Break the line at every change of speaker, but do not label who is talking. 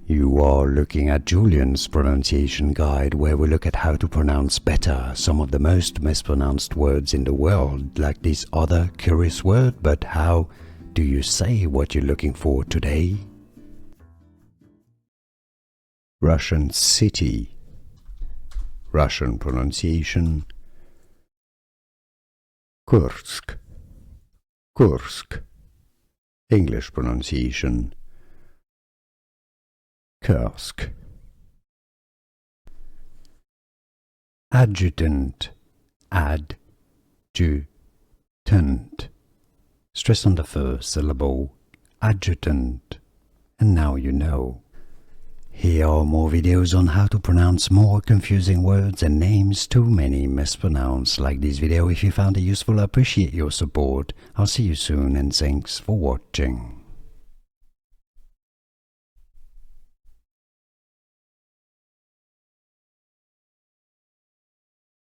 You are looking at Julian's pronunciation guide, where we look at how to pronounce better some of the most mispronounced words in the world, like this other curious word. But how do you say what you're looking for today? Russian city. Russian pronunciation Kursk. Kursk. English pronunciation Kursk. Adjutant. Adjutant. Stress on the first syllable. Adjutant. And now you know. Here are more videos on how to pronounce more confusing words and names too many mispronounced. Like this video if you found it useful. I appreciate your support. I'll see you soon and thanks for watching.